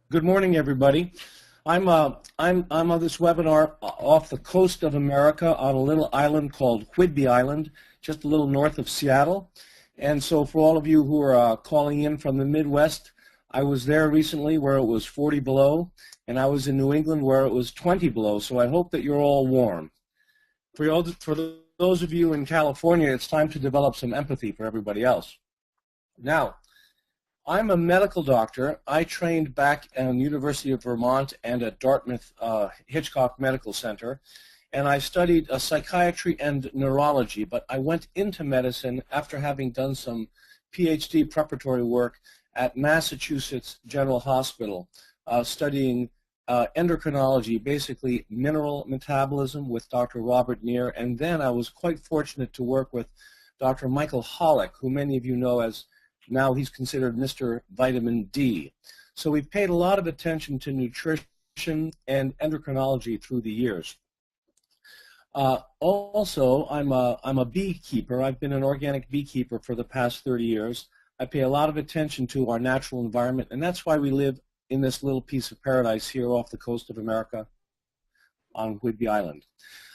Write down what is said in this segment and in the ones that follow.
Good morning, everybody. I'm on this webinar off the coast of America on a little island called Whidbey Island, just a little north of Seattle. And so for all of you who are calling in from the Midwest, I was there recently where it was 40 below, and I was in New England where it was 20 below, so I hope that you're all warm. For those of you in California, it's time to develop some empathy for everybody else. Now, I'm a medical doctor. I trained back at the University of Vermont and at Dartmouth Hitchcock Medical Center, and I studied psychiatry and neurology, but I went into medicine after having done some PhD preparatory work at Massachusetts General Hospital, studying endocrinology, basically mineral metabolism with Dr. Robert Neer, and then I was quite fortunate to work with Dr. Michael Hollick, who many of you know as now he's considered Mr. Vitamin D. So we've paid a lot of attention to nutrition and endocrinology through the years. Also, I'm a beekeeper. I've been an organic beekeeper for the past 30 years. I pay a lot of attention to our natural environment, and that's why we live in this little piece of paradise here off the coast of America on Whidbey Island.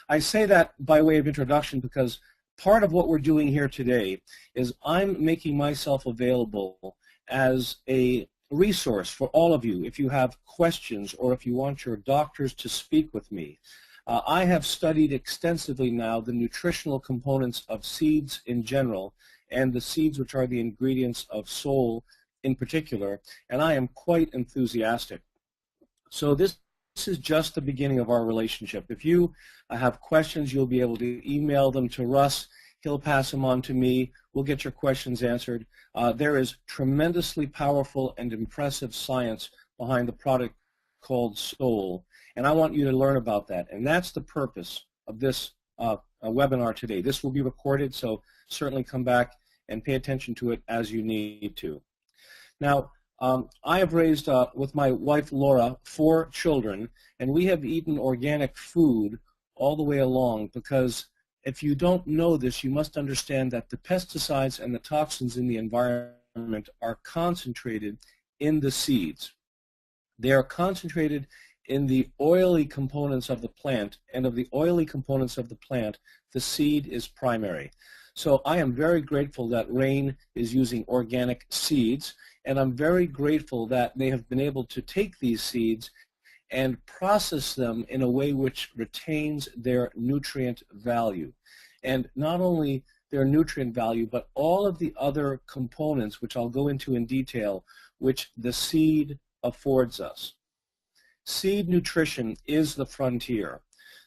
I say that by way of introduction because part of what we're doing here today is I'm making myself available as a resource for all of you if you have questions or if you want your doctors to speak with me. I have studied extensively now the nutritional components of seeds in general and the seeds which are the ingredients of Soul in particular, and I am quite enthusiastic. So this is just the beginning of our relationship. If you have questions, you'll be able to email them to Russ. He'll pass them on to me. We'll get your questions answered. There is tremendously powerful and impressive science behind the product called Soul, and I want you to learn about that. And that's the purpose of this webinar today. This will be recorded, so certainly come back and pay attention to it as you need to. Now, I have raised, with my wife Laura, 4 children, and we have eaten organic food all the way along because if you don't know this, you must understand that the pesticides and the toxins in the environment are concentrated in the seeds. They are concentrated in the oily components of the plant, and of the oily components of the plant, the seed is primary. So I am very grateful that Rain is using organic seeds, and I'm very grateful that they have been able to take these seeds and process them in a way which retains their nutrient value. And not only their nutrient value, but all of the other components, which I'll go into in detail, which the seed affords us. Seed nutrition is the frontier.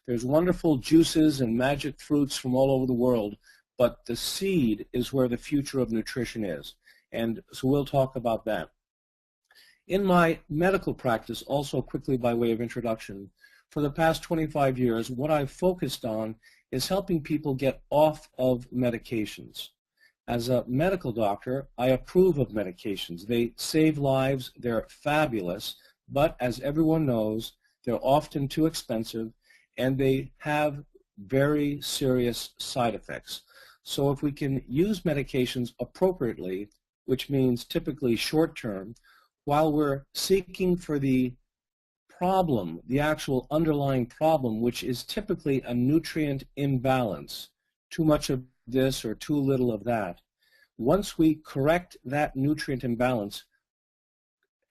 There's wonderful juices and magic fruits from all over the world, but the seed is where the future of nutrition is. And so we'll talk about that. In my medical practice, also quickly by way of introduction, for the past 25 years, what I've focused on is helping people get off of medications. As a medical doctor, I approve of medications. They save lives, they're fabulous, but as everyone knows, they're often too expensive, and they have very serious side effects. So if we can use medications appropriately, which means typically short-term, while we're seeking for the problem, the actual underlying problem, which is typically a nutrient imbalance, too much of this or too little of that. Once we correct that nutrient imbalance,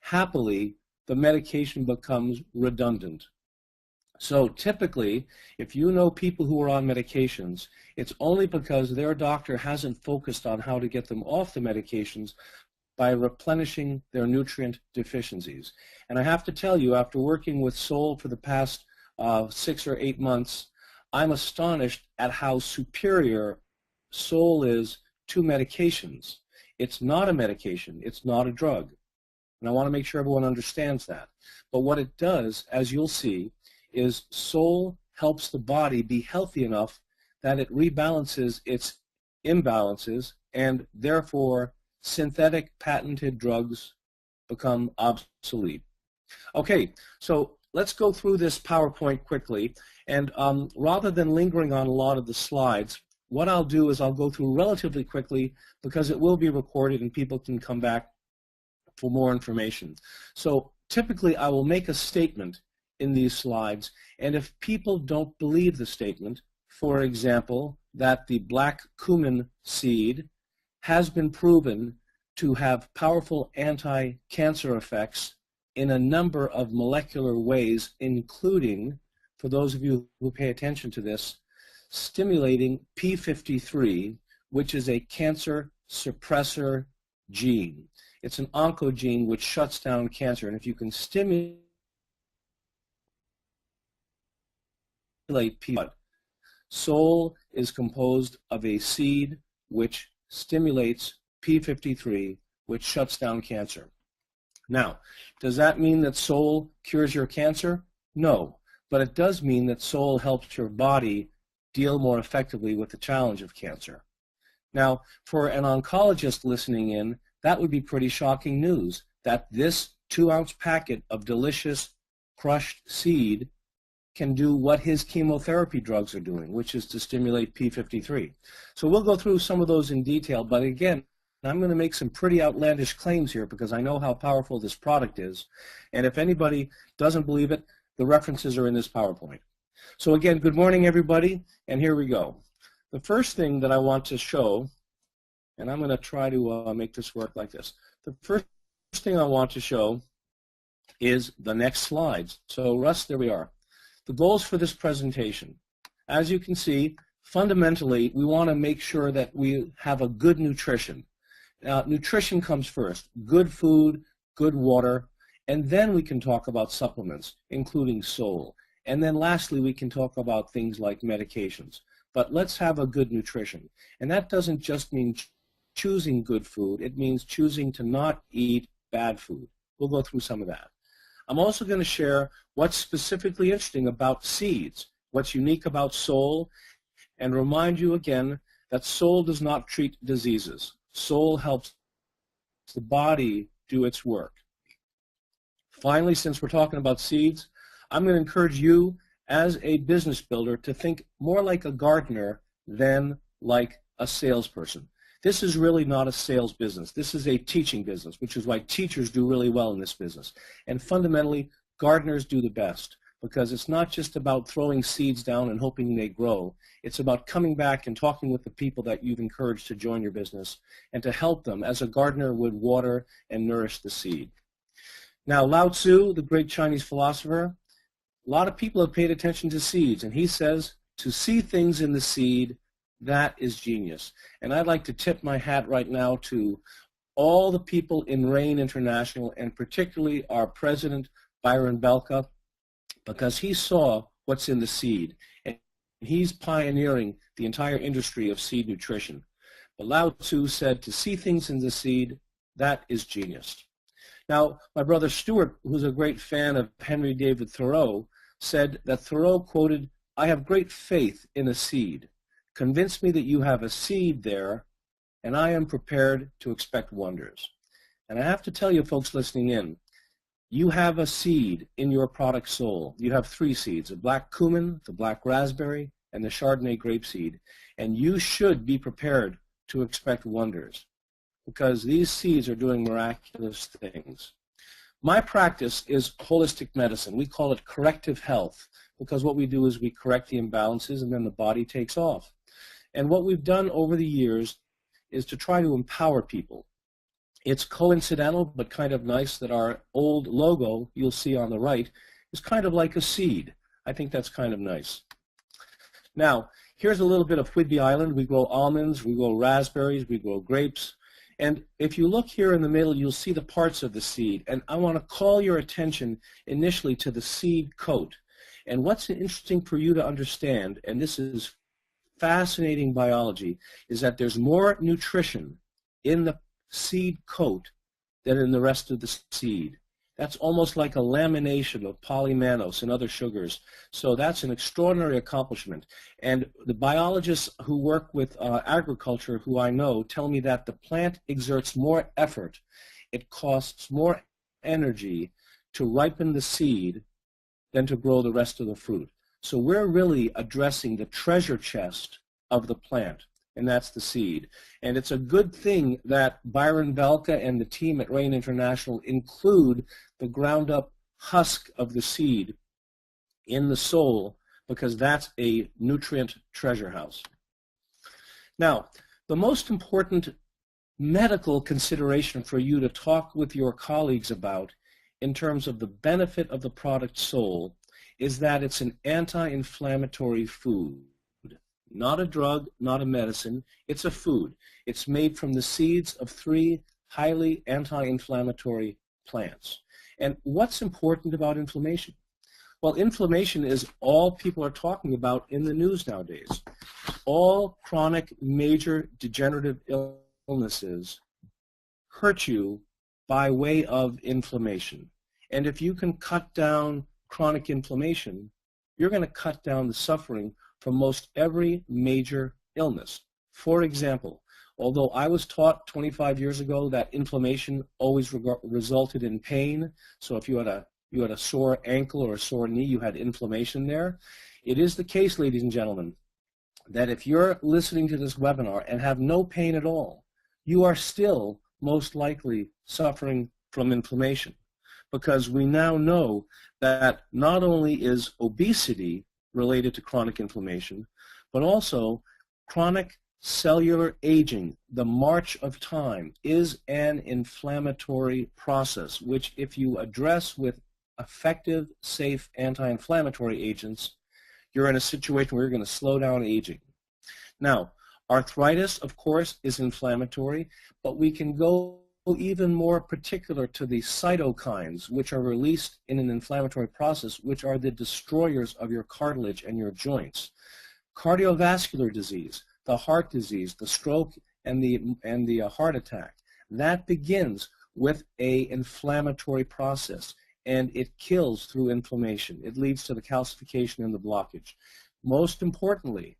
happily, the medication becomes redundant. So typically, if you know people who are on medications, it's only because their doctor hasn't focused on how to get them off the medications by replenishing their nutrient deficiencies. And I have to tell you, after working with Soul for the past 6 or 8 months, I'm astonished at how superior Soul is to medications. It's not a medication. It's not a drug. And I want to make sure everyone understands that. But what it does, as you'll see, is Soul helps the body be healthy enough that it rebalances its imbalances, and therefore synthetic patented drugs become obsolete. Okay, so let's go through this PowerPoint quickly, and rather than lingering on a lot of the slides, what I'll do is I'll go through relatively quickly because it will be recorded and people can come back for more information. So typically I will make a statement in these slides, and if people don't believe the statement, for example, that the black cumin seed has been proven to have powerful anti-cancer effects in a number of molecular ways, including, for those of you who pay attention to this, stimulating P53, which is a cancer suppressor gene. It's an oncogene which shuts down cancer, and if you can stimulate P53, Sol is composed of a seed which stimulates P53, which shuts down cancer. Now, does that mean that Sol cures your cancer? No, but it does mean that Sol helps your body deal more effectively with the challenge of cancer. Now, for an oncologist listening in, that would be pretty shocking news, that this 2-ounce packet of delicious crushed seed can do what his chemotherapy drugs are doing, which is to stimulate P53. So we'll go through some of those in detail, but again, I'm going to make some pretty outlandish claims here because I know how powerful this product is, and if anybody doesn't believe it, the references are in this PowerPoint. So again, good morning everybody, and here we go. The first thing that I want to show, and I'm going to try to make this work like this. The first thing I want to show is the next slides. So Russ, there we are. The goals for this presentation. As you can see, fundamentally, we want to make sure that we have a good nutrition. Nutrition comes first, good food, good water, and then we can talk about supplements, including Sol. And then lastly, we can talk about things like medications. But let's have a good nutrition. And that doesn't just mean choosing good food, it means choosing to not eat bad food. We'll go through some of that. I'm also going to share what's specifically interesting about seeds, what's unique about Sol, and remind you again that Sol does not treat diseases. Sol helps the body do its work. Finally, since we're talking about seeds, I'm going to encourage you as a business builder to think more like a gardener than like a salesperson. This is really not a sales business. This is a teaching business, which is why teachers do really well in this business. And fundamentally, gardeners do the best because it's not just about throwing seeds down and hoping they grow. It's about coming back and talking with the people that you've encouraged to join your business and to help them as a gardener would water and nourish the seed. Now, Lao Tzu, the great Chinese philosopher, a lot of people have paid attention to seeds, and he says, to see things in the seed, that is genius. And I'd like to tip my hat right now to all the people in RAIN International, and particularly our president, Byron Belka, because he saw what's in the seed. And he's pioneering the entire industry of seed nutrition. But Lao Tzu said, to see things in the seed, that is genius. Now, my brother Stuart, who's a great fan of Henry David Thoreau, said that Thoreau quoted, "I have great faith in a seed. Convince me that you have a seed there, and I am prepared to expect wonders." And I have to tell you, folks listening in, you have a seed in your product Sol. You have 3 seeds, a black cumin, the black raspberry, and the Chardonnay grape seed. And you should be prepared to expect wonders because these seeds are doing miraculous things. My practice is holistic medicine. We call it corrective health because what we do is we correct the imbalances and then the body takes off. And what we've done over the years is to try to empower people. It's coincidental but kind of nice that our old logo, you'll see on the right, is kind of like a seed. I think that's kind of nice. Now, here's a little bit of Whidbey Island. We grow almonds, we grow raspberries, we grow grapes. And if you look here in the middle, you'll see the parts of the seed. And I want to call your attention initially to the seed coat. And what's interesting for you to understand, and this is fascinating biology, is that there's more nutrition in the seed coat than in the rest of the seed. That's almost like a lamination of polymannose and other sugars. So that's an extraordinary accomplishment. And the biologists who work with agriculture, who I know, tell me that the plant exerts more effort. It costs more energy to ripen the seed than to grow the rest of the fruit. So we're really addressing the treasure chest of the plant. and that's the seed. And it's a good thing that Byron Belka and the team at Rain International include the ground-up husk of the seed in the sole, because that's a nutrient treasure house. Now, the most important medical consideration for you to talk with your colleagues about in terms of the benefit of the product sole is that it's an anti-inflammatory food. Not a drug, not a medicine, it's a food. It's made from the seeds of 3 highly anti-inflammatory plants. And what's important about inflammation? Well, inflammation is all people are talking about in the news nowadays. All chronic major degenerative illnesses hurt you by way of inflammation. And if you can cut down chronic inflammation, you're going to cut down the suffering from most every major illness. For example, although I was taught 25 years ago that inflammation always resulted in pain, so if you had a sore ankle or a sore knee, you had inflammation there. It is the case, ladies and gentlemen, that if you're listening to this webinar and have no pain at all, you are still most likely suffering from inflammation, because we now know that not only is obesity related to chronic inflammation, but also chronic cellular aging, the march of time, is an inflammatory process, which if you address with effective, safe anti-inflammatory agents, you're in a situation where you're going to slow down aging. Now, arthritis, of course, is inflammatory, but we can go even more particular to the cytokines, which are released in an inflammatory process, which are the destroyers of your cartilage and your joints. Cardiovascular disease, the heart disease, the stroke, and the heart attack, that begins with an inflammatory process, and it kills through inflammation. It leads to the calcification and the blockage. Most importantly,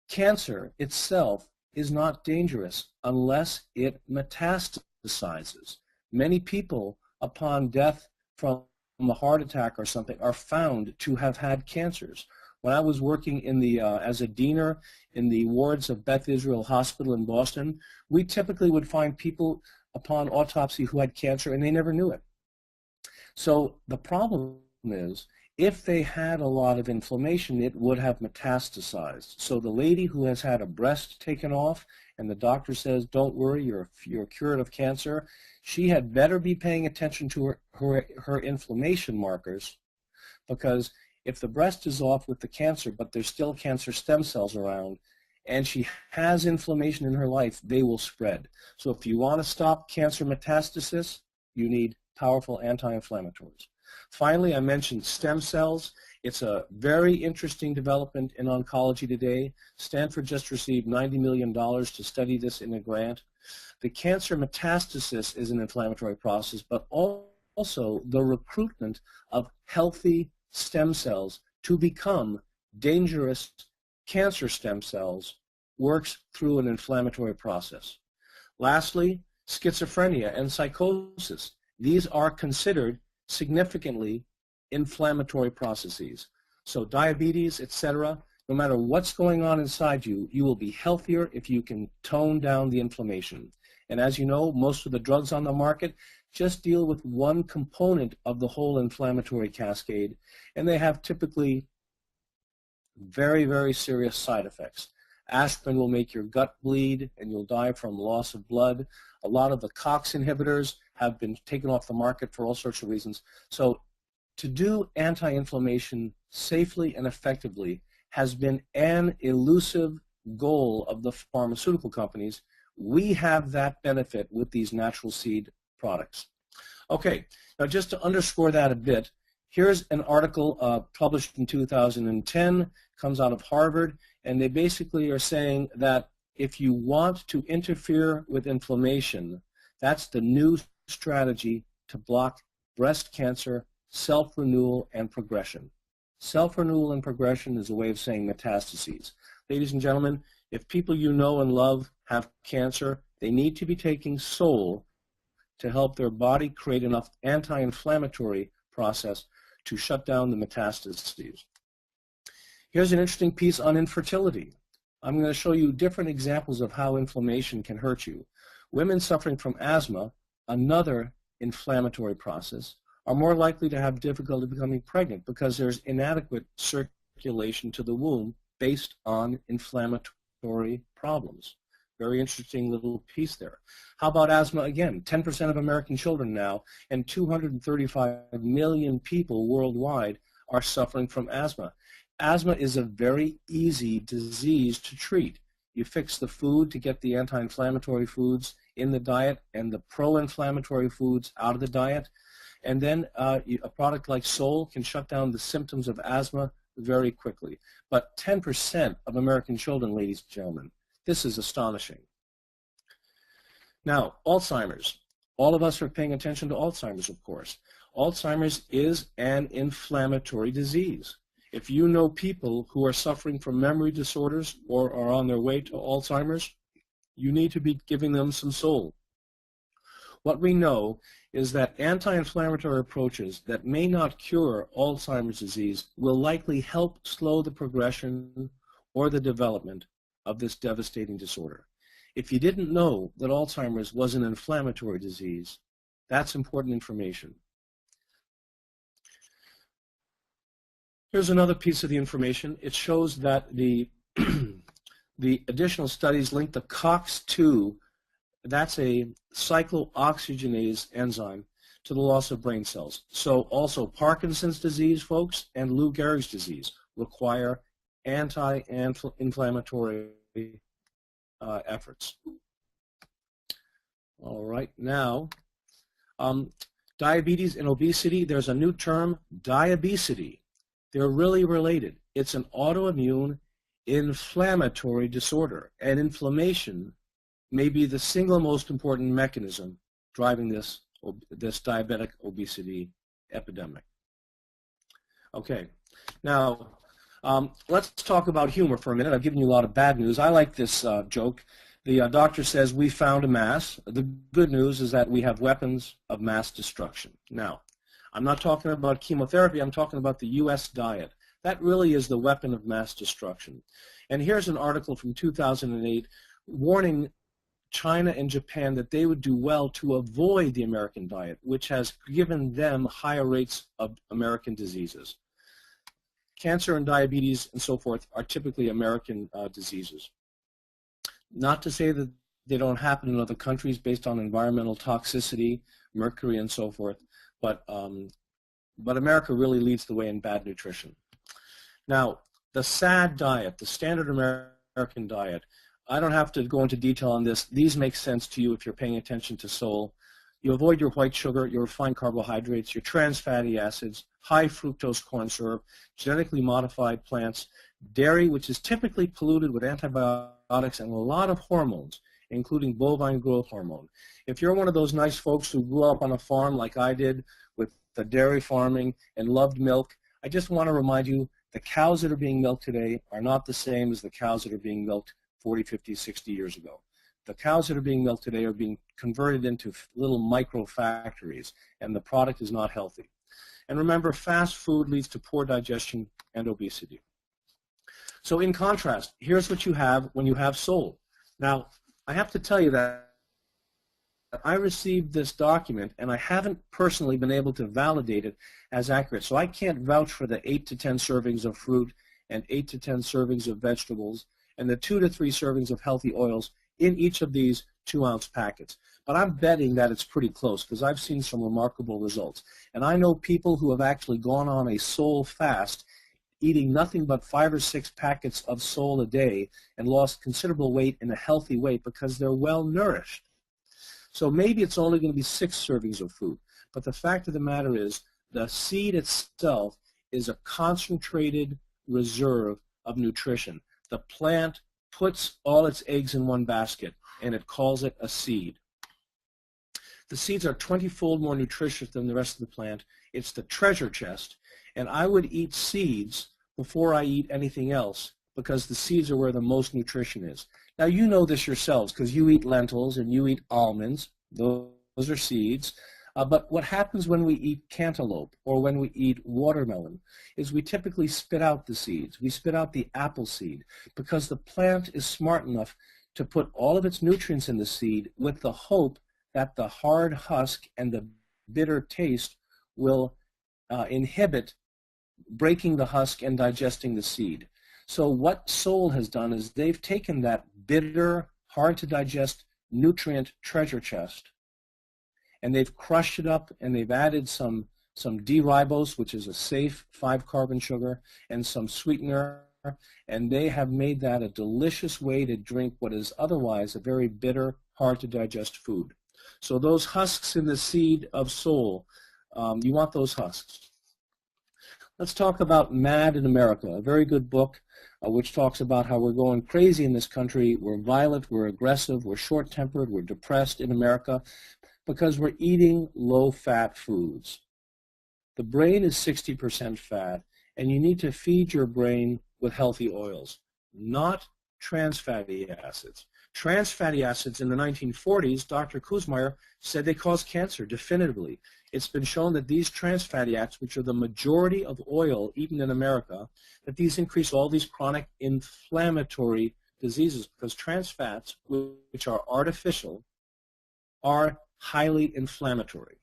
cancer itself is not dangerous unless it metastasizes. Many people, upon death from a heart attack or something, are found to have had cancers. When I was working in the, as a diener in the wards of Beth Israel Hospital in Boston, we typically would find people upon autopsy who had cancer and they never knew it. So the problem is, if they had a lot of inflammation, it would have metastasized. So the lady who has had a breast taken off and the doctor says, don't worry, you're cured of cancer, she had better be paying attention to her inflammation markers, because if the breast is off with the cancer, but there's still cancer stem cells around, and she has inflammation in her life, they will spread. So if you want to stop cancer metastasis, you need powerful anti-inflammatories. Finally, I mentioned stem cells. It's a very interesting development in oncology today. Stanford just received $90 million to study this in a grant. The cancer metastasis is an inflammatory process, but also the recruitment of healthy stem cells to become dangerous cancer stem cells works through an inflammatory process. Lastly, schizophrenia and psychosis. These are considered significantly inflammatory processes. So diabetes, etc., no matter what's going on inside you, you will be healthier if you can tone down the inflammation. And as you know, most of the drugs on the market just deal with one component of the whole inflammatory cascade, and they have typically very, very serious side effects. Aspirin will make your gut bleed and you'll die from loss of blood. A lot of the COX inhibitors have been taken off the market for all sorts of reasons. So to do anti-inflammation safely and effectively has been an elusive goal of the pharmaceutical companies. We have that benefit with these natural seed products. Okay, now just to underscore that a bit, here's an article published in 2010, comes out of Harvard, and they basically are saying that if you want to interfere with inflammation, that's the new strategy to block breast cancer, self-renewal, and progression. Self-renewal and progression is a way of saying metastases. Ladies and gentlemen, if people you know and love have cancer, they need to be taking Sol to help their body create enough anti-inflammatory process to shut down the metastases. Here's an interesting piece on infertility. I'm going to show you different examples of how inflammation can hurt you. Women suffering from asthma, another inflammatory process, are more likely to have difficulty becoming pregnant because there's inadequate circulation to the womb based on inflammatory problems. Very interesting little piece there. How about asthma again? 10% of American children now and 235 million people worldwide are suffering from asthma. Asthma is a very easy disease to treat. You fix the food to get the anti-inflammatory foods in the diet and the pro-inflammatory foods out of the diet, and then a product like Sol can shut down the symptoms of asthma very quickly. But 10% of American children, ladies and gentlemen, this is astonishing. Now, Alzheimer's. All of us are paying attention to Alzheimer's, of course. Alzheimer's is an inflammatory disease. If you know people who are suffering from memory disorders or are on their way to Alzheimer's, you need to be giving them some Sol. What we know is that anti-inflammatory approaches that may not cure Alzheimer's disease will likely help slow the progression or the development of this devastating disorder. If you didn't know that Alzheimer's was an inflammatory disease, that's important information. Here's another piece of the information. It shows that the additional studies link the COX-2, that's a cyclooxygenase enzyme, to the loss of brain cells. So also Parkinson's disease, folks, and Lou Gehrig's disease require anti-inflammatory efforts. All right, now, diabetes and obesity, there's a new term, diabesity. They're really related. It's an autoimmune inflammatory disorder, and inflammation may be the single most important mechanism driving this diabetic obesity epidemic. Okay, now let's talk about humor for a minute. I've given you a lot of bad news. I like this joke. The doctor says, we found a mass. The good news is that we have weapons of mass destruction. Now, I'm not talking about chemotherapy. I'm talking about the U.S. diet. That really is the weapon of mass destruction. And here's an article from 2008 warning China and Japan that they would do well to avoid the American diet, which has given them higher rates of American diseases. Cancer and diabetes and so forth are typically American diseases. Not to say that they don't happen in other countries based on environmental toxicity, mercury and so forth, but America really leads the way in bad nutrition. Now, the SAD diet, the standard American diet, I don't have to go into detail on this. These make sense to you if you're paying attention to Sol. You avoid your white sugar, your refined carbohydrates, your trans fatty acids, high fructose corn syrup, genetically modified plants, dairy, which is typically polluted with antibiotics and a lot of hormones, including bovine growth hormone. If you're one of those nice folks who grew up on a farm like I did with the dairy farming and loved milk, I just want to remind you the cows that are being milked today are not the same as the cows that are being milked 40, 50, 60 years ago. The cows that are being milked today are being converted into little micro factories, and the product is not healthy. And remember, fast food leads to poor digestion and obesity. So in contrast, here's what you have when you have Sol. Now, I have to tell you that I received this document, and I haven't personally been able to validate it as accurate. So I can't vouch for the 8 to 10 servings of fruit and 8 to 10 servings of vegetables and the 2 to 3 servings of healthy oils in each of these 2-ounce packets. But I'm betting that it's pretty close because I've seen some remarkable results. And I know people who have actually gone on a Sol fast, eating nothing but 5 or 6 packets of Sol a day and lost considerable weight in a healthy way because they're well nourished. So maybe it's only going to be 6 servings of food. But the fact of the matter is the seed itself is a concentrated reserve of nutrition. The plant puts all its eggs in one basket, and it calls it a seed. The seeds are 20-fold more nutritious than the rest of the plant. It's the treasure chest, and I would eat seeds before I eat anything else because the seeds are where the most nutrition is. Now, you know this yourselves because you eat lentils and you eat almonds. Those are seeds. But what happens when we eat cantaloupe or when we eat watermelon is we typically spit out the seeds. We spit out the apple seed because the plant is smart enough to put all of its nutrients in the seed with the hope that the hard husk and the bitter taste will inhibit breaking the husk and digesting the seed. So what Sol has done is they've taken that bitter, hard to digest nutrient treasure chest and they've crushed it up and they've added some D-ribose, which is a safe 5-carbon sugar, and some sweetener, and they have made that a delicious way to drink what is otherwise a very bitter, hard to digest food. So those husks in the seed of Sol, you want those husks. Let's talk about Mad in America, a very good book which talks about how we're going crazy in this country. We're violent, we're aggressive, we're short-tempered, we're depressed in America because we're eating low-fat foods. The brain is 60% fat, and you need to feed your brain with healthy oils, not trans fatty acids. Trans fatty acids in the 1940s, Dr. Kuzmaier said they cause cancer definitively. It's been shown that these trans fatty acids, which are the majority of oil eaten in America, that these increase all these chronic inflammatory diseases because trans fats, which are artificial, are highly inflammatory.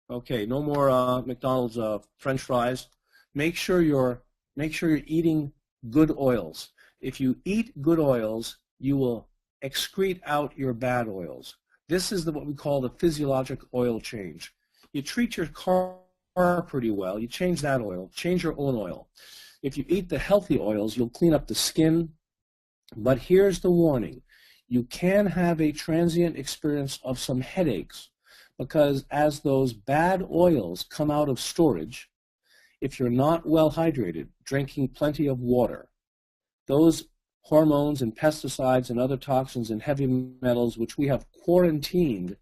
Okay, no more McDonald's French fries. Make sure you're eating good oils. If you eat good oils, you will excrete out your bad oils. This is what we call the physiologic oil change. You treat your car pretty well. You change that oil. Change your own oil. If you eat the healthy oils, you'll clean up the skin. But here's the warning. You can have a transient experience of some headaches because as those bad oils come out of storage, if you're not well hydrated, drinking plenty of water, those hormones and pesticides and other toxins and heavy metals which we have quarantined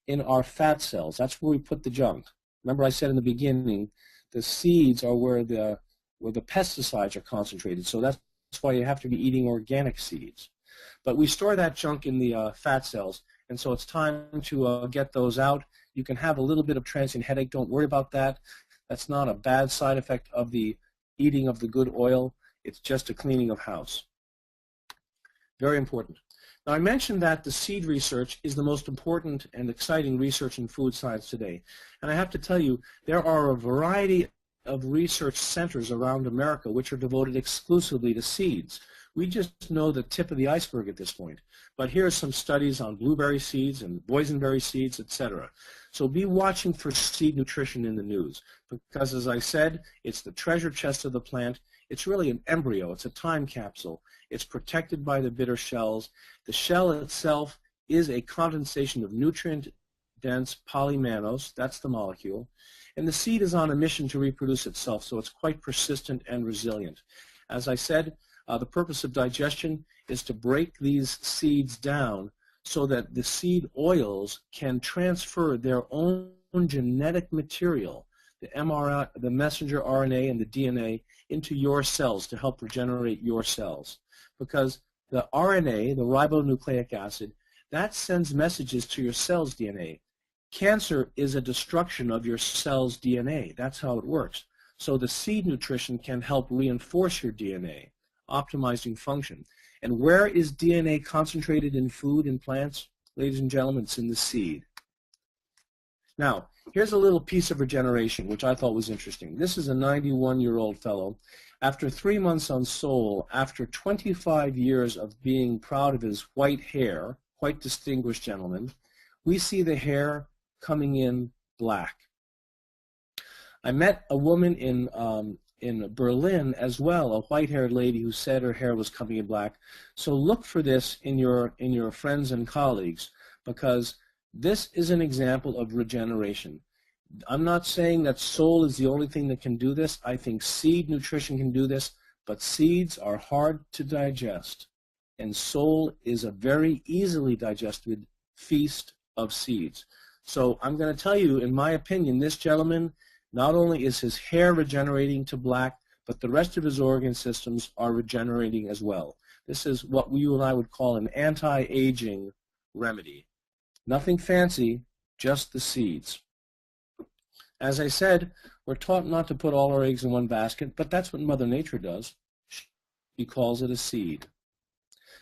in our fat cells, that's where we put the junk. Remember I said in the beginning, the seeds are where the pesticides are concentrated, so that's why you have to be eating organic seeds. But we store that junk in the fat cells, and so it's time to get those out. You can have a little bit of transient headache. Don't worry about that. That's not a bad side effect of the eating of the good oil. It's just a cleaning of house. Very important. Now, I mentioned that the seed research is the most important and exciting research in food science today. And I have to tell you, there are a variety of research centers around America which are devoted exclusively to seeds. We just know the tip of the iceberg at this point. But here are some studies on blueberry seeds and boysenberry seeds, etc. So be watching for seed nutrition in the news because, as I said, it's the treasure chest of the plant. It's really an embryo. It's a time capsule. It's protected by the bitter shells. The shell itself is a condensation of nutrient-dense polymannose. That's the molecule. And the seed is on a mission to reproduce itself, so it's quite persistent and resilient. As I said, the purpose of digestion is to break these seeds down so that the seed oils can transfer their own genetic material, the mRNA, the messenger RNA and the DNA, into your cells to help regenerate your cells. Because the RNA, the ribonucleic acid, that sends messages to your cell's DNA. Cancer is a destruction of your cell's DNA. That's how it works. So the seed nutrition can help reinforce your DNA, optimizing function. And where is DNA concentrated in food and plants? Ladies and gentlemen, it's in the seed. Now, here's a little piece of regeneration, which I thought was interesting. This is a 91-year-old fellow. After 3 months on Sol, after 25 years of being proud of his white hair, quite distinguished gentleman, we see the hair coming in black. I met a woman in Berlin as well, a white-haired lady who said her hair was coming in black. So look for this in your friends and colleagues, because this is an example of regeneration. I'm not saying that Sol is the only thing that can do this. I think seed nutrition can do this, but seeds are hard to digest, and Sol is a very easily digested feast of seeds. So I'm going to tell you, in my opinion, this gentleman, not only is his hair regenerating to black, but the rest of his organ systems are regenerating as well. This is what you and I would call an anti-aging remedy. Nothing fancy, just the seeds. As I said, we're taught not to put all our eggs in one basket, but that's what Mother Nature does. She calls it a seed.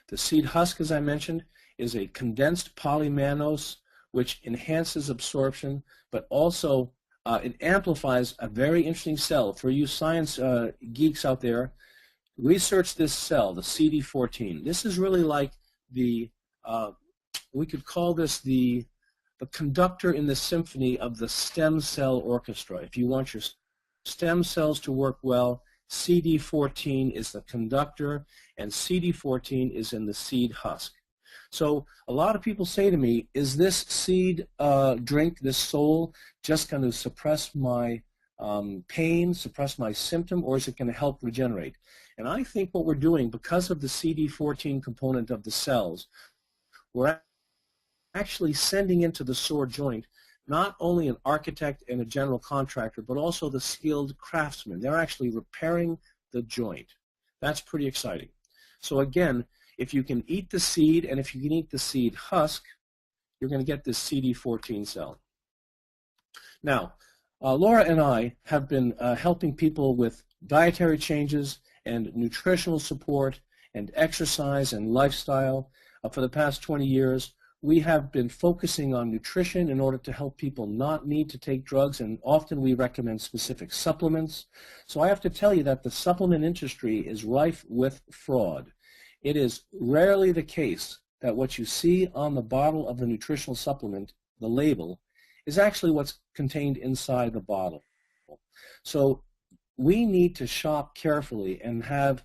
The seed husk, as I mentioned, is a condensed polymannose which enhances absorption, but also it amplifies a very interesting cell. For you science geeks out there, research this cell, the CD14. This is really like the, we could call this the conductor in the symphony of the stem cell orchestra. If you want your stem cells to work well, CD14 is the conductor, and CD14 is in the seed husk. So a lot of people say to me, is this seed drink, this Sol, just going to suppress my pain, suppress my symptom, or is it going to help regenerate? And I think what we're doing, because of the CD14 component of the cells, we're actually sending into the sore joint not only an architect and a general contractor, but also the skilled craftsman. They're actually repairing the joint. That's pretty exciting. So again, if you can eat the seed and if you can eat the seed husk, you're going to get this CD14 cell. Now, Laura and I have been helping people with dietary changes and nutritional support and exercise and lifestyle for the past 20 years. We have been focusing on nutrition in order to help people not need to take drugs, and often we recommend specific supplements. So I have to tell you that the supplement industry is rife with fraud. It is rarely the case that what you see on the bottle of the nutritional supplement, the label, is actually what's contained inside the bottle. So we need to shop carefully and have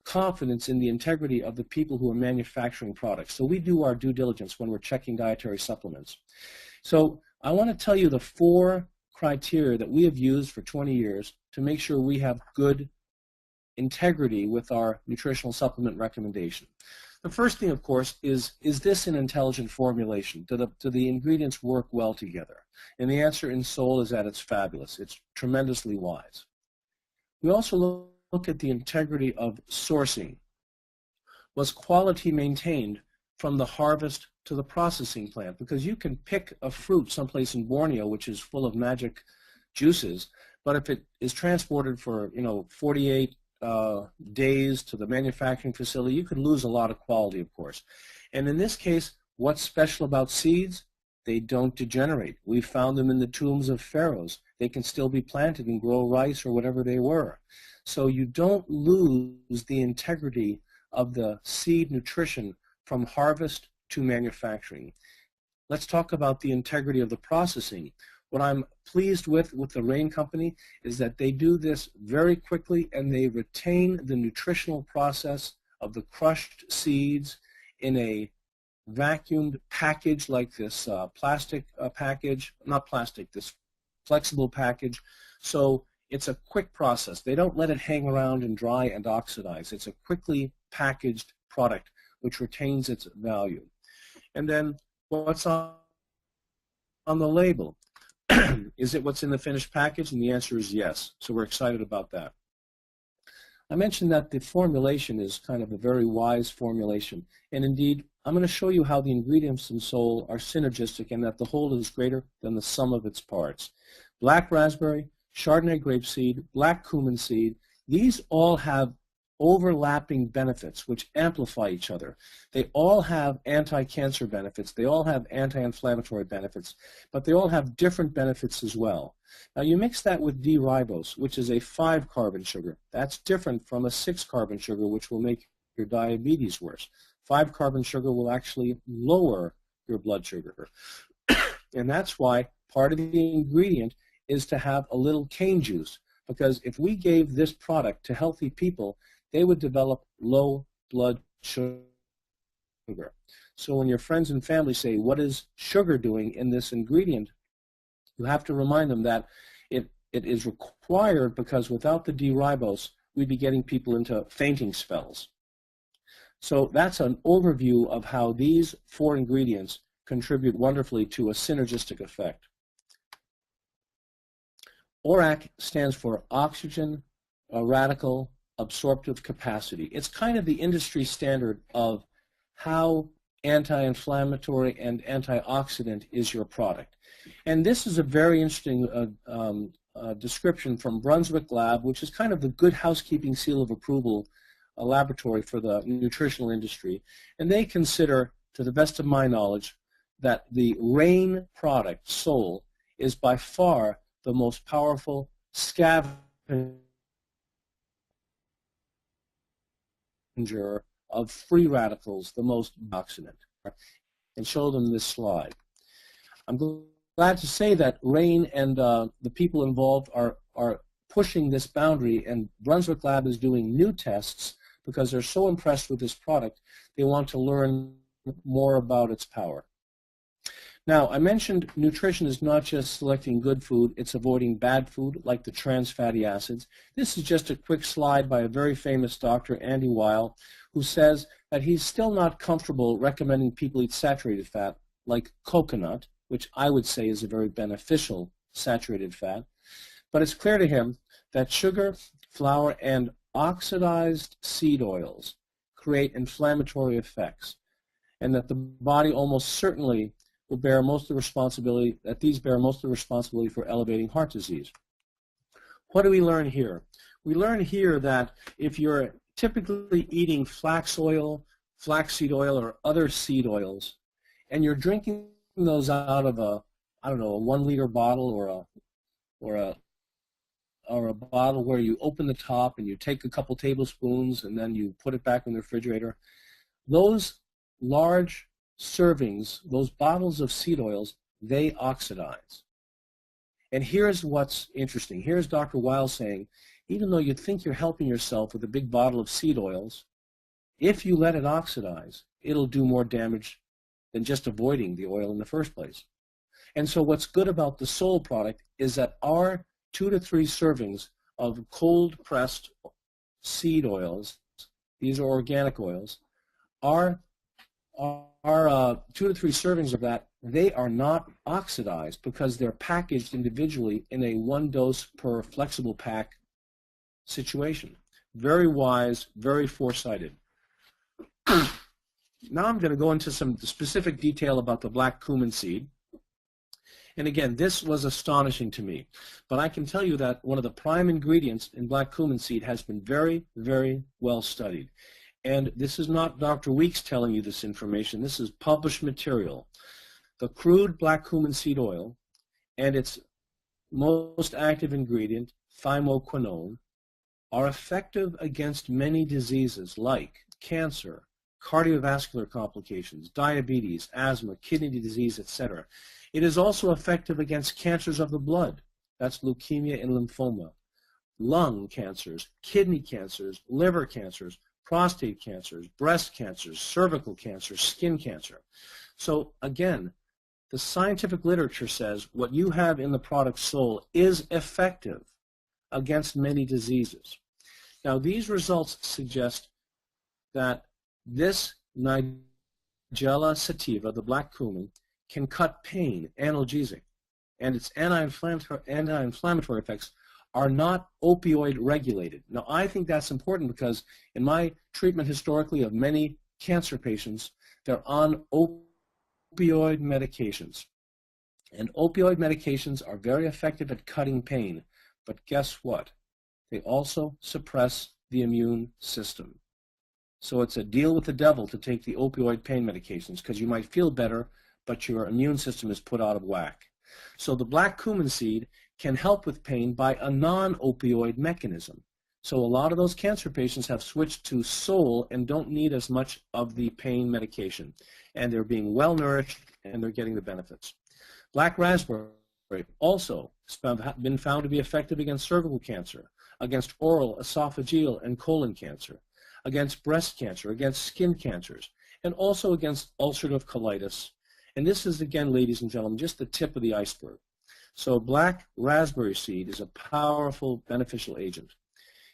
confidence in the integrity of the people who are manufacturing products. So we do our due diligence when we're checking dietary supplements. So I want to tell you the 4 criteria that we have used for 20 years to make sure we have good integrity with our nutritional supplement recommendation. The first thing, of course, is this an intelligent formulation? Do the ingredients work well together? And the answer in Sol is that it's fabulous. It's tremendously wise. We also look at the integrity of sourcing. Was quality maintained from the harvest to the processing plant? Because you can pick a fruit someplace in Borneo which is full of magic juices, but if it is transported for 48 days to the manufacturing facility, you could lose a lot of quality, of course. And in this case, what's special about seeds? They don't degenerate. We found them in the tombs of pharaohs. They can still be planted and grow rice or whatever they were. So you don't lose the integrity of the seed nutrition from harvest to manufacturing. Let's talk about the integrity of the processing. What I'm pleased with the Rain Company is that they do this very quickly and they retain the nutritional process of the crushed seeds in a vacuumed package like this plastic package, not plastic, this flexible package. So it's a quick process. They don't let it hang around and dry and oxidize. It's a quickly packaged product which retains its value. And then what's on the label? Is it what's in the finished package? And the answer is yes. So we're excited about that. I mentioned that the formulation is kind of a very wise formulation. And indeed, I'm going to show you how the ingredients in Sol are synergistic and that the whole is greater than the sum of its parts. Black raspberry, Chardonnay grapeseed, black cumin seed, these all have overlapping benefits which amplify each other. They all have anti-cancer benefits, they all have anti-inflammatory benefits, but they all have different benefits as well. Now you mix that with D-ribose, which is a 5-carbon sugar. That's different from a 6-carbon sugar, which will make your diabetes worse. 5-carbon sugar will actually lower your blood sugar. And that's why part of the ingredient is to have a little cane juice, because if we gave this product to healthy people, they would develop low blood sugar. So when your friends and family say, what is sugar doing in this ingredient, you have to remind them that it is required because without the D-ribose, we'd be getting people into fainting spells. So that's an overview of how these 4 ingredients contribute wonderfully to a synergistic effect. ORAC stands for oxygen radical absorptive capacity. It's kind of the industry standard of how anti-inflammatory and antioxidant is your product. And this is a very interesting description from Brunswick Lab, which is kind of the good housekeeping seal of approval, a laboratory for the nutritional industry. And they consider, to the best of my knowledge, that the Rain product, Sol, is by far the most powerful scavenger of free radicals, the most antioxidant. And show them this slide. I'm glad to say that Rain and the people involved are pushing this boundary, and Brunswick Lab is doing new tests because they're so impressed with this product, they want to learn more about its power. Now, I mentioned nutrition is not just selecting good food, it's avoiding bad food like the trans fatty acids. This is just a quick slide by a very famous doctor, Andy Weil, who says that he's still not comfortable recommending people eat saturated fat like coconut, which I would say is a very beneficial saturated fat. But it's clear to him that sugar, flour, and oxidized seed oils create inflammatory effects, and that the body almost certainly will bear most of the responsibility, that these bear most of the responsibility for elevating heart disease. What do we learn here? We learn here that if you're typically eating flax oil, flaxseed oil, or other seed oils, and you're drinking those out of a, I don't know, a 1 liter bottle or a bottle where you open the top and you take a couple tablespoons and then you put it back in the refrigerator, those large servings, those bottles of seed oils, they oxidize. And here's what's interesting. Here's Dr. Weil saying, even though you think you're helping yourself with a big bottle of seed oils, if you let it oxidize, it'll do more damage than just avoiding the oil in the first place. And so what's good about the Sol product is that our 2 to 3 servings of cold-pressed seed oils, these are organic oils, our 2 to 3 servings of that, they are not oxidized because they're packaged individually in a 1 dose per flexible pack situation. Very wise, very foresighted. Now I'm going to go into some specific detail about the black cumin seed. And again, this was astonishing to me. But I can tell you that one of the prime ingredients in black cumin seed has been very, very well studied. And this is not Dr. Weeks telling you this information. This is published material. The crude black cumin seed oil and its most active ingredient, thymoquinone, are effective against many diseases like cancer, cardiovascular complications, diabetes, asthma, kidney disease, etc. It is also effective against cancers of the blood. That's leukemia and lymphoma, lung cancers, kidney cancers, liver cancers, prostate cancers, breast cancers, cervical cancer, skin cancer. So again, the scientific literature says what you have in the product Sol is effective against many diseases. Now these results suggest that this Nigella sativa, the black cumin, can cut pain, analgesic, and its anti-inflammatory effects are not opioid regulated. Now I think that's important because in my treatment historically of many cancer patients, they're on opioid medications. And opioid medications are very effective at cutting pain, but guess what? They also suppress the immune system. So it's a deal with the devil to take the opioid pain medications because you might feel better, but your immune system is put out of whack. So the black cumin seed can help with pain by a non-opioid mechanism. So a lot of those cancer patients have switched to Sol and don't need as much of the pain medication. And they're being well nourished and they're getting the benefits. Black raspberry also has been found to be effective against cervical cancer, against oral, esophageal, and colon cancer, against breast cancer, against skin cancers, and also against ulcerative colitis. And this is, again, ladies and gentlemen, just the tip of the iceberg. So black raspberry seed is a powerful beneficial agent.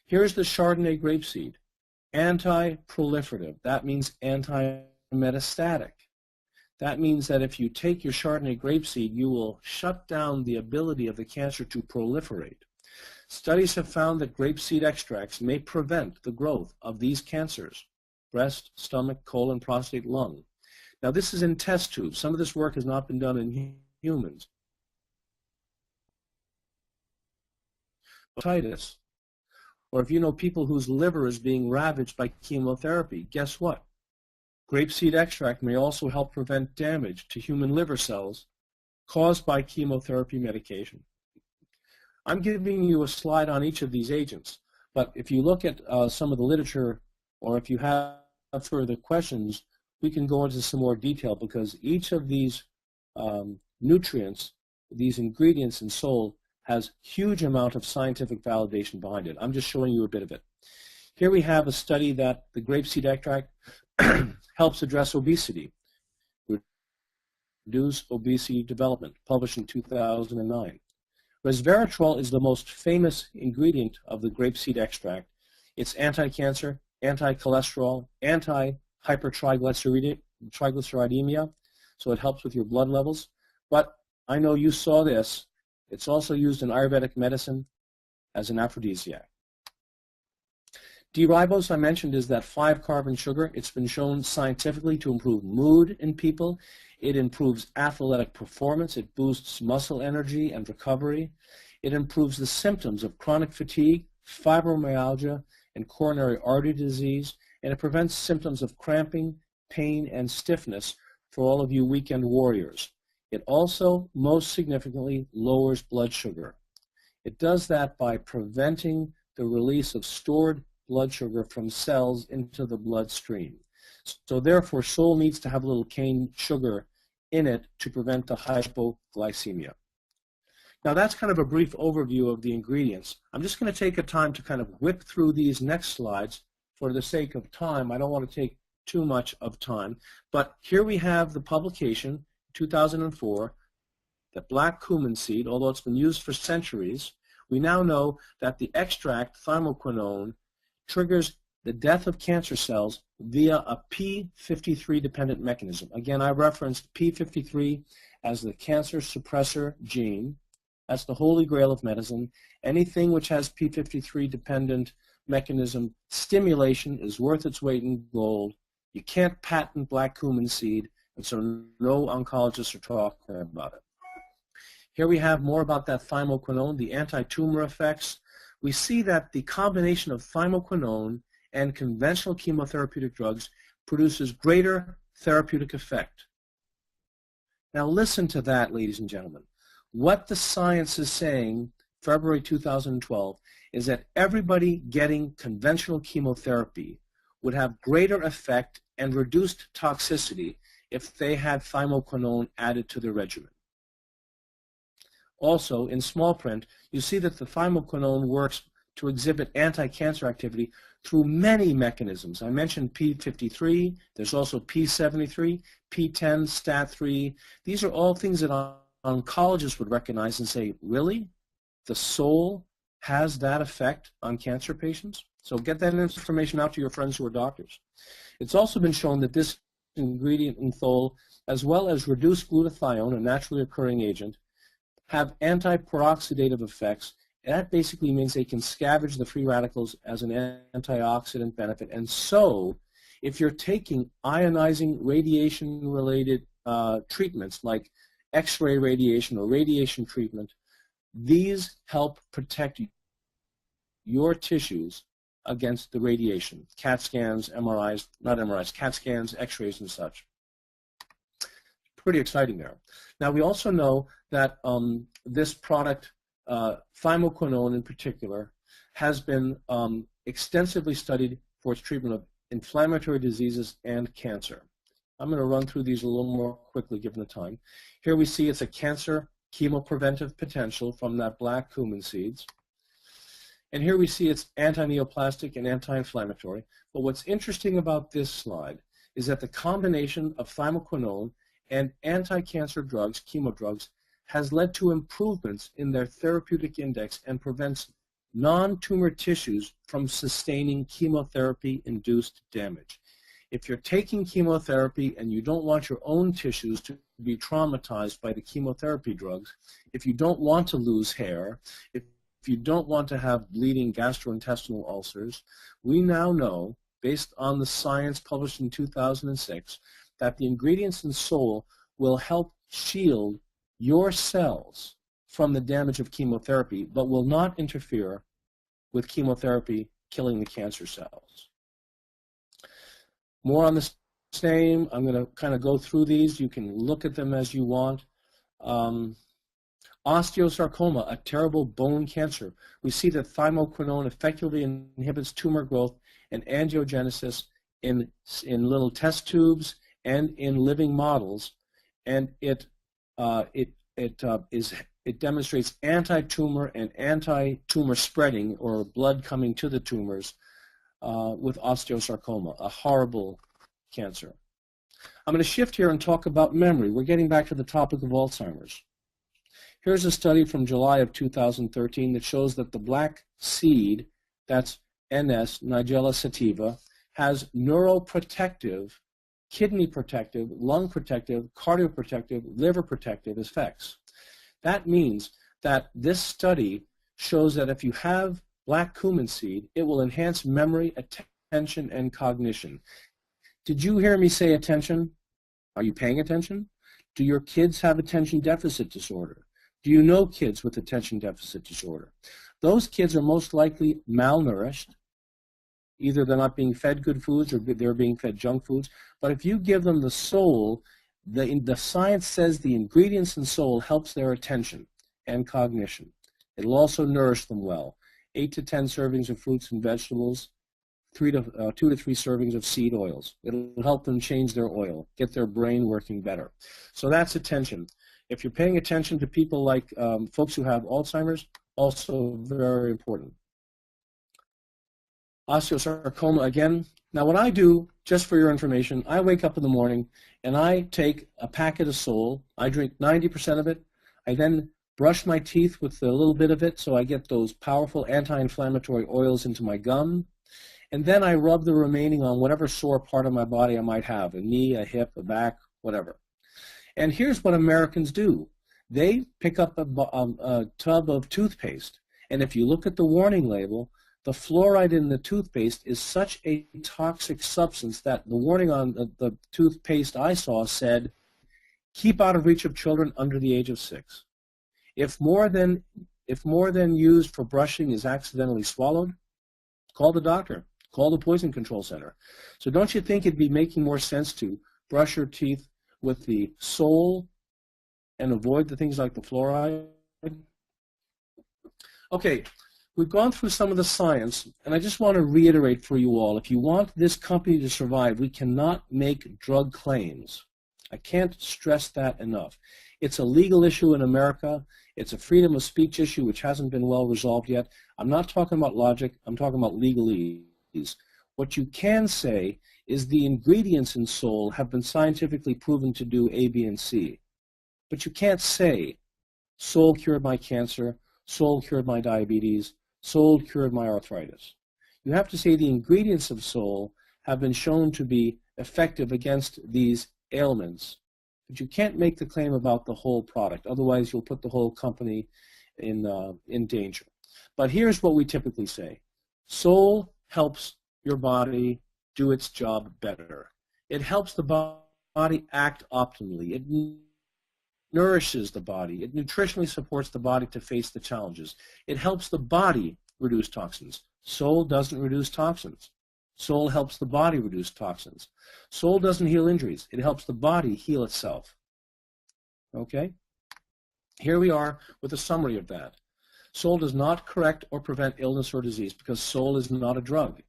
Here's the Chardonnay grapeseed, anti-proliferative. That means anti-metastatic. That means that if you take your Chardonnay grapeseed, you will shut down the ability of the cancer to proliferate. Studies have found that grapeseed extracts may prevent the growth of these cancers, breast, stomach, colon, prostate, lung. Now this is in test tubes. Some of this work has not been done in humans. Hepatitis, or if you know people whose liver is being ravaged by chemotherapy, guess what? Grapeseed extract may also help prevent damage to human liver cells caused by chemotherapy medication. I'm giving you a slide on each of these agents, but if you look at some of the literature, or if you have further questions, we can go into some more detail, because each of these nutrients, these ingredients in Sol, has huge amount of scientific validation behind it. I'm just showing you a bit of it. Here we have a study that the grapeseed extract helps address obesity, reduce obesity development, published in 2009. Resveratrol is the most famous ingredient of the grapeseed extract. It's anti-cancer, anti-cholesterol, anti-hypertriglyceridemia, so it helps with your blood levels. But I know you saw this. It's also used in Ayurvedic medicine as an aphrodisiac. D-ribose, I mentioned, is that 5-carbon sugar. It's been shown scientifically to improve mood in people. It improves athletic performance. It boosts muscle energy and recovery. It improves the symptoms of chronic fatigue, fibromyalgia, and coronary artery disease. And it prevents symptoms of cramping, pain, and stiffness for all of you weekend warriors. It also, most significantly, lowers blood sugar. It does that by preventing the release of stored blood sugar from cells into the bloodstream. So therefore, Sol needs to have a little cane sugar in it to prevent the hypoglycemia. Now that's kind of a brief overview of the ingredients. I'm just going to take a time to kind of whip through these next slides for the sake of time. I don't want to take too much of time, but here we have the publication, 2004, the black cumin seed. Although it's been used for centuries, we now know that the extract, thymoquinone, triggers the death of cancer cells via a p53-dependent mechanism. Again, I referenced p53 as the cancer suppressor gene. That's the holy grail of medicine. Anything which has p53-dependent mechanism stimulation is worth its weight in gold. You can't patent black cumin seed, and so no oncologists are talking about it. Here we have more about that thymoquinone, the anti-tumor effects. We see that the combination of thymoquinone and conventional chemotherapeutic drugs produces greater therapeutic effect. Now listen to that, ladies and gentlemen. What the science is saying, February 2012, is that everybody getting conventional chemotherapy would have greater effect and reduced toxicity if they had thymoquinone added to their regimen. Also, in small print, you see that the thymoquinone works to exhibit anti-cancer activity through many mechanisms. I mentioned p53, there's also p73, p10, STAT3. These are all things that oncologists would recognize and say, really? The Sol has that effect on cancer patients? So get that information out to your friends who are doctors. It's also been shown that this ingredient in Sol, as well as reduced glutathione, a naturally occurring agent, have anti-peroxidative effects. That basically means they can scavenge the free radicals as an antioxidant benefit. And so, if you're taking ionizing radiation-related treatments like X-ray radiation or radiation treatment, these help protect your tissues against the radiation. CAT scans, MRIs, not MRIs, CAT scans, X-rays and such. Pretty exciting there. Now we also know that this product, thymoquinone in particular, has been extensively studied for its treatment of inflammatory diseases and cancer. I'm going to run through these a little more quickly given the time. Here we see it's a cancer chemopreventive potential from that black cumin seeds. And here we see it's anti-neoplastic and anti-inflammatory. But what's interesting about this slide is that the combination of thymoquinone and anti-cancer drugs, chemo drugs, has led to improvements in their therapeutic index and prevents non-tumor tissues from sustaining chemotherapy-induced damage. If you're taking chemotherapy and you don't want your own tissues to be traumatized by the chemotherapy drugs, if you don't want to lose hair, if you don't want to have bleeding gastrointestinal ulcers, we now know, based on the science published in 2006, that the ingredients in Soul will help shield your cells from the damage of chemotherapy, but will not interfere with chemotherapy killing the cancer cells. More on the same. I'm going to kind of go through these. You can look at them as you want. Osteosarcoma, a terrible bone cancer. We see that thymoquinone effectively inhibits tumor growth and angiogenesis in little test tubes and in living models, and it demonstrates anti-tumor and anti-tumor spreading, or blood coming to the tumors, with osteosarcoma, a horrible cancer. I'm going to shift here and talk about memory. We're getting back to the topic of Alzheimer's. Here's a study from July of 2013 that shows that the black seed, that's NS, Nigella sativa, has neuroprotective, kidney protective, lung protective, cardioprotective, liver protective effects. That means that this study shows that if you have black cumin seed, it will enhance memory, attention, and cognition. Did you hear me say attention? Are you paying attention? Do your kids have attention deficit disorder? Do you know kids with attention deficit disorder? Those kids are most likely malnourished. Either they're not being fed good foods or they're being fed junk foods. But if you give them the Soul, the science says the ingredients in Soul helps their attention and cognition. It'll also nourish them well. 8 to 10 servings of fruits and vegetables, 2 to 3 servings of seed oils. It'll help them change their oil, get their brain working better. So that's attention. If you're paying attention to people like folks who have Alzheimer's, also very important. Osteosarcoma again. Now what I do, just for your information, I wake up in the morning and I take a packet of Soul. I drink 90% of it. I then brush my teeth with a little bit of it so I get those powerful anti-inflammatory oils into my gum. And then I rub the remaining on whatever sore part of my body I might have, a knee, a hip, a back, whatever. And here's what Americans do. They pick up a tub of toothpaste, and if you look at the warning label, the fluoride in the toothpaste is such a toxic substance that the warning on the toothpaste I saw said, keep out of reach of children under the age of 6. If more than used for brushing is accidentally swallowed, call the doctor. Call the Poison Control Center. So don't you think it'd be making more sense to brush your teeth with the Soul and avoid the things like the fluoride? Okay, we've gone through some of the science, and I just want to reiterate for you all, if you want this company to survive, we cannot make drug claims. I can't stress that enough. It's a legal issue in America. It's a freedom of speech issue which hasn't been well resolved yet. I'm not talking about logic. I'm talking about legalese. What you can say is the ingredients in Soul have been scientifically proven to do A, B, and C. But you can't say, Soul cured my cancer, Soul cured my diabetes, Soul cured my arthritis. You have to say the ingredients of Soul have been shown to be effective against these ailments. But you can't make the claim about the whole product. Otherwise, you'll put the whole company in danger. But here's what we typically say. Soul helps your body do its job better. It helps the body act optimally. It nourishes the body. It nutritionally supports the body to face the challenges. It helps the body reduce toxins. Soul doesn't reduce toxins. Soul helps the body reduce toxins. Soul doesn't heal injuries. It helps the body heal itself. Okay? Here we are with a summary of that. Soul does not correct or prevent illness or disease because Soul is not a drug.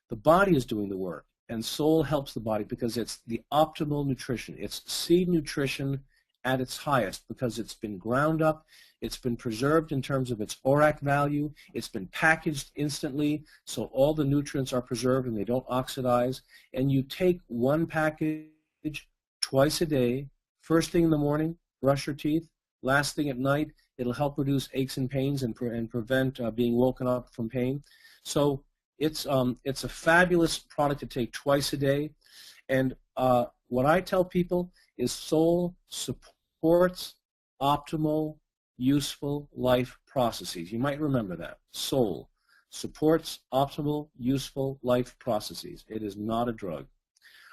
The body is doing the work, and Soul helps the body because it's the optimal nutrition. It's seed nutrition at its highest because it's been ground up, it's been preserved in terms of its ORAC value, it's been packaged instantly so all the nutrients are preserved and they don't oxidize, and you take one package twice a day, first thing in the morning, brush your teeth, last thing at night, it'll help reduce aches and pains and prevent being woken up from pain. So it's a fabulous product to take twice a day, and what I tell people is Soul supports optimal, useful life processes. You might remember that. Soul supports optimal, useful life processes. It is not a drug.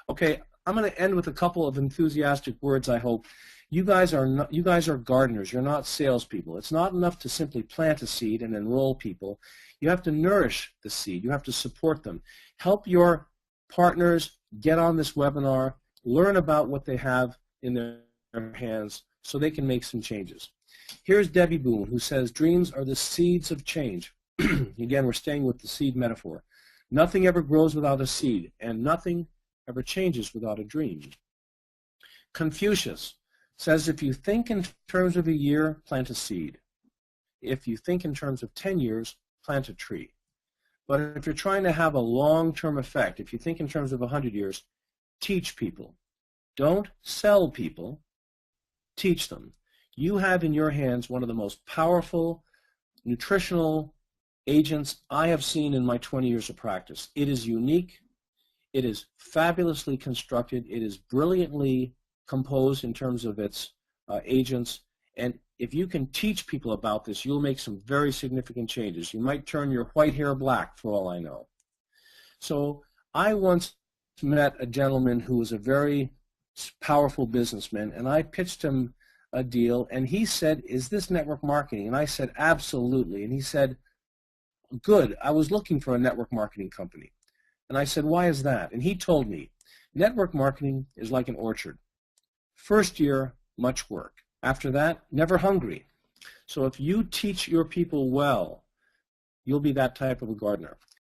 Okay, I'm going to end with a couple of enthusiastic words, I hope. You guys are gardeners. You're not salespeople. It's not enough to simply plant a seed and enroll people. You have to nourish the seed. You have to support them. Help your partners get on this webinar, learn about what they have in their hands so they can make some changes. Here's Debbie Boone, who says, dreams are the seeds of change. Again, we're staying with the seed metaphor. Nothing ever grows without a seed, and nothing ever changes without a dream. Confucius says, if you think in terms of a year, plant a seed. If you think in terms of 10 years, plant a tree. But if you're trying to have a long-term effect, if you think in terms of 100 years, teach people. Don't sell people, teach them. You have in your hands one of the most powerful nutritional agents I have seen in my 20 years of practice. It is unique. It is fabulously constructed. It is brilliantly composed in terms of its agents. And if you can teach people about this, you'll make some very significant changes. You might turn your white hair black, for all I know. So I once met a gentleman who was a very powerful businessman, and I pitched him a deal, and he said, is this network marketing? And I said, absolutely. And he said, good, I was looking for a network marketing company. And I said, why is that? And he told me, network marketing is like an orchard. First year, much work. After that, never hungry. So if you teach your people well, you'll be that type of a gardener.